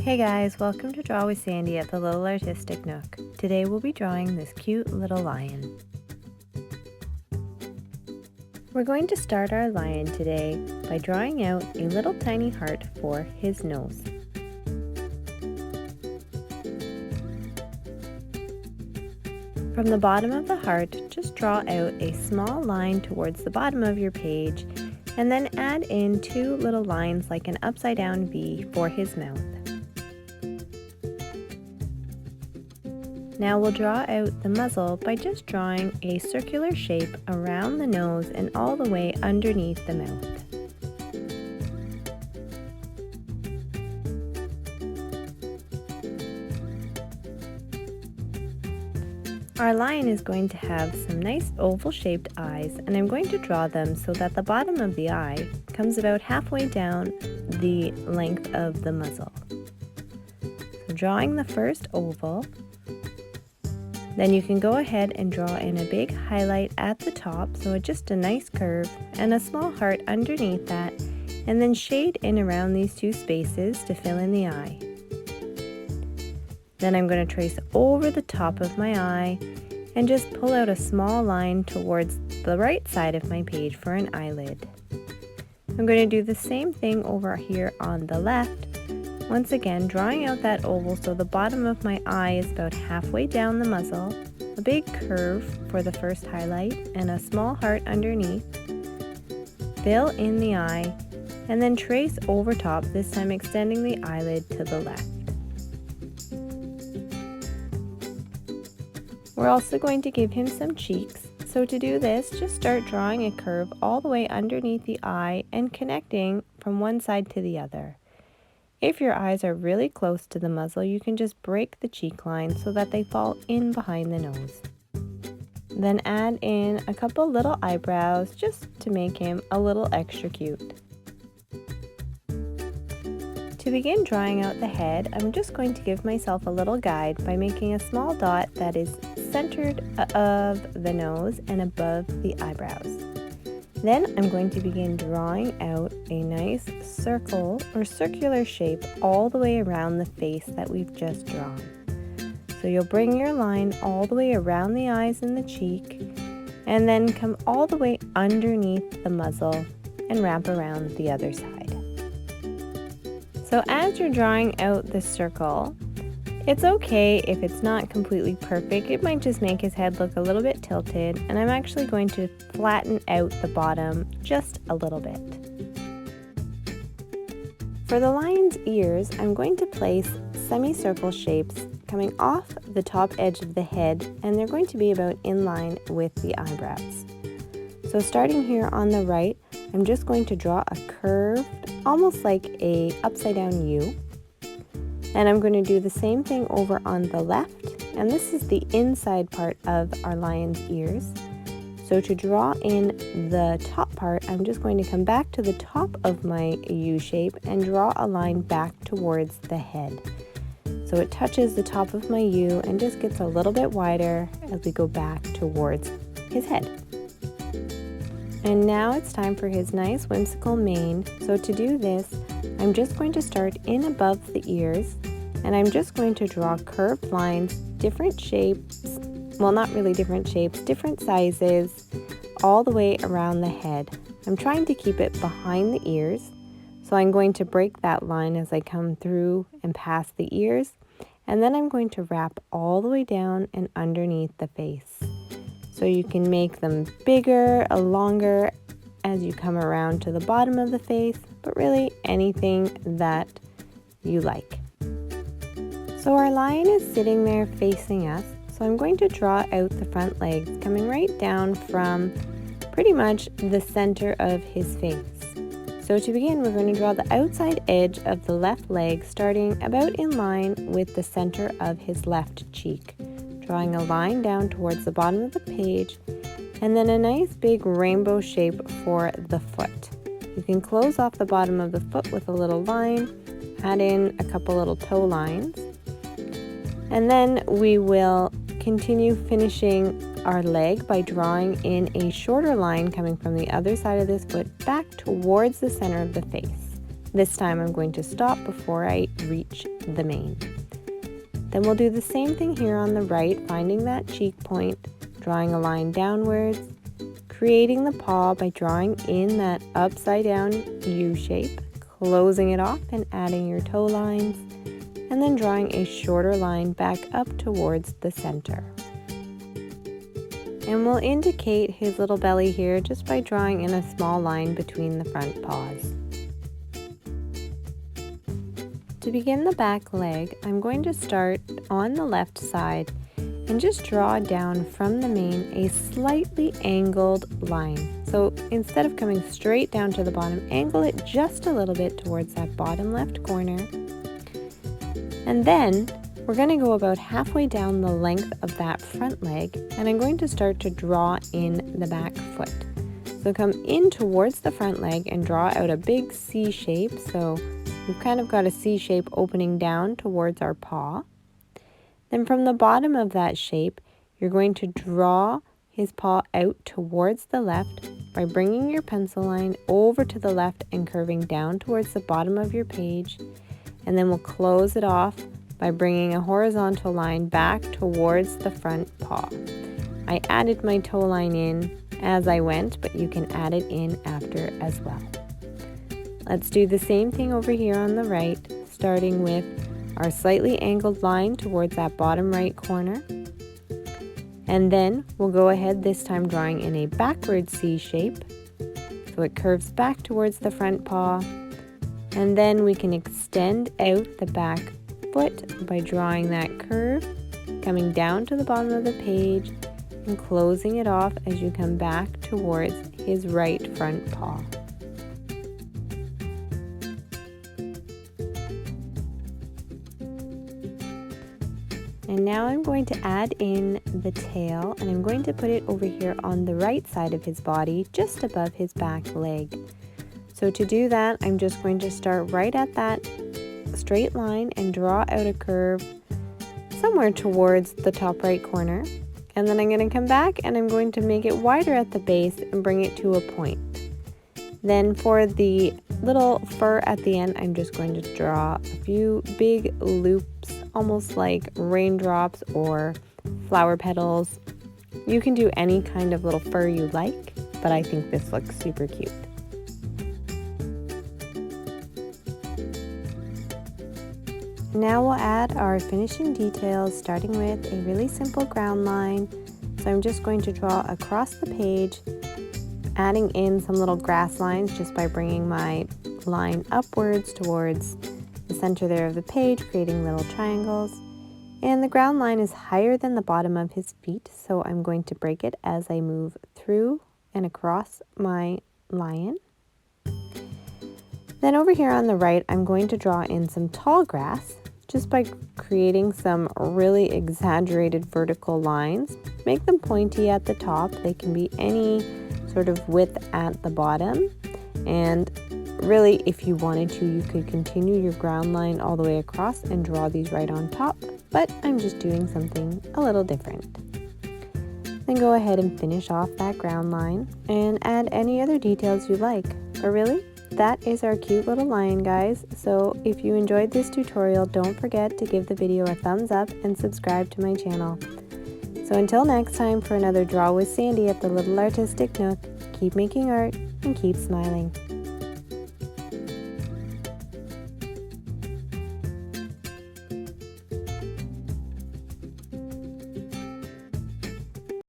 Hey guys, welcome to Draw with Sandee at the Little Artistic Nook. Today we'll be drawing this cute little lion. We're going to start our lion today by drawing out a little tiny heart for his nose. From the bottom of the heart, just draw out a small line towards the bottom of your page and then add in two little lines like an upside down V for his mouth. Now we'll draw out the muzzle by just drawing a circular shape around the nose and all the way underneath the mouth. Our lion is going to have some nice oval-shaped eyes, and I'm going to draw them so that the bottom of the eye comes about halfway down the length of the muzzle. So drawing the first oval, then you can go ahead and draw in a big highlight at the top, so just a nice curve, and a small heart underneath that, and then shade in around these two spaces to fill in the eye. Then I'm going to trace over the top of my eye and just pull out a small line towards the right side of my page for an eyelid. I'm going to do the same thing over here on the left. Once again, drawing out that oval so the bottom of my eye is about halfway down the muzzle, a big curve for the first highlight, and a small heart underneath. Fill in the eye, and then trace over top, this time extending the eyelid to the left. We're also going to give him some cheeks, so to do this, just start drawing a curve all the way underneath the eye and connecting from one side to the other. If your eyes are really close to the muzzle, you can just break the cheek line so that they fall in behind the nose. Then add in a couple little eyebrows just to make him a little extra cute. To begin drawing out the head, I'm just going to give myself a little guide by making a small dot that is centered of the nose and above the eyebrows. Then I'm going to begin drawing out a nice circle or circular shape all the way around the face that we've just drawn. So you'll bring your line all the way around the eyes and the cheek, and then come all the way underneath the muzzle and wrap around the other side. So as you're drawing out the circle, it's okay if it's not completely perfect. It might just make his head look a little bit tilted, and I'm actually going to flatten out the bottom just a little bit. For the lion's ears, I'm going to place semicircle shapes coming off the top edge of the head, and they're going to be about in line with the eyebrows. So starting here on the right, I'm just going to draw a curved, almost like a upside down U. And I'm going to do the same thing over on the left, and this is the inside part of our lion's ears. So to draw in the top part, I'm just going to come back to the top of my U shape and draw a line back towards the head. So it touches the top of my U and just gets a little bit wider as we go back towards his head. And now it's time for his nice whimsical mane. So to do this, I'm just going to start in above the ears, and I'm just going to draw curved lines, different shapes, well, not really different shapes, different sizes, all the way around the head. I'm trying to keep it behind the ears, so I'm going to break that line as I come through and past the ears, and then I'm going to wrap all the way down and underneath the face. So you can make them bigger, longer as you come around to the bottom of the face, but really anything that you like. So our lion is sitting there facing us, so I'm going to draw out the front legs coming right down from pretty much the center of his face. So to begin, we're going to draw the outside edge of the left leg starting about in line with the center of his left cheek, drawing a line down towards the bottom of the page, and then a nice big rainbow shape for the foot. You can close off the bottom of the foot with a little line, add in a couple little toe lines, and then we will continue finishing our leg by drawing in a shorter line coming from the other side of this foot back towards the center of the face. This time I'm going to stop before I reach the mane. Then we'll do the same thing here on the right, finding that cheek point, drawing a line downwards, creating the paw by drawing in that upside down U shape, closing it off and adding your toe lines, and then drawing a shorter line back up towards the center. And we'll indicate his little belly here just by drawing in a small line between the front paws. To begin the back leg, I'm going to start on the left side and just draw down from the mane a slightly angled line. So instead of coming straight down to the bottom, angle it just a little bit towards that bottom left corner. And then we're going to go about halfway down the length of that front leg, and I'm going to start to draw in the back foot. So come in towards the front leg and draw out a big C shape. So we've kind of got a C shape opening down towards our paw. Then from the bottom of that shape, you're going to draw his paw out towards the left by bringing your pencil line over to the left and curving down towards the bottom of your page. And then we'll close it off by bringing a horizontal line back towards the front paw. I added my toe line in as I went, but you can add it in after as well. Let's do the same thing over here on the right, starting with our slightly angled line towards that bottom right corner. And then we'll go ahead this time drawing in a backward C shape. So it curves back towards the front paw. And then we can extend out the back foot by drawing that curve, coming down to the bottom of the page and closing it off as you come back towards his right front paw. And now I'm going to add in the tail, and I'm going to put it over here on the right side of his body, just above his back leg. So to do that, I'm just going to start right at that straight line and draw out a curve somewhere towards the top right corner. And then I'm going to come back and I'm going to make it wider at the base and bring it to a point. Then for the little fur at the end, I'm just going to draw a few big loops, almost like raindrops or flower petals. You can do any kind of little fur you like, but I think this looks super cute. Now we'll add our finishing details, starting with a really simple ground line. So I'm just going to draw across the page, adding in some little grass lines just by bringing my line upwards towards the center there of the page, creating little triangles. And the ground line is higher than the bottom of his feet, so I'm going to break it as I move through and across my lion. Then over here on the right, I'm going to draw in some tall grass just by creating some really exaggerated vertical lines. Make them pointy at the top. They can be any sort of width at the bottom. And really, if you wanted to, you could continue your ground line all the way across and draw these right on top, but I'm just doing something a little different. Then go ahead and finish off that ground line and add any other details you like. But really, that is our cute little lion, guys. So if you enjoyed this tutorial, don't forget to give the video a thumbs up and subscribe to my channel. So until next time for another Draw with Sandee at the Little Artistic Nook, keep making art and keep smiling.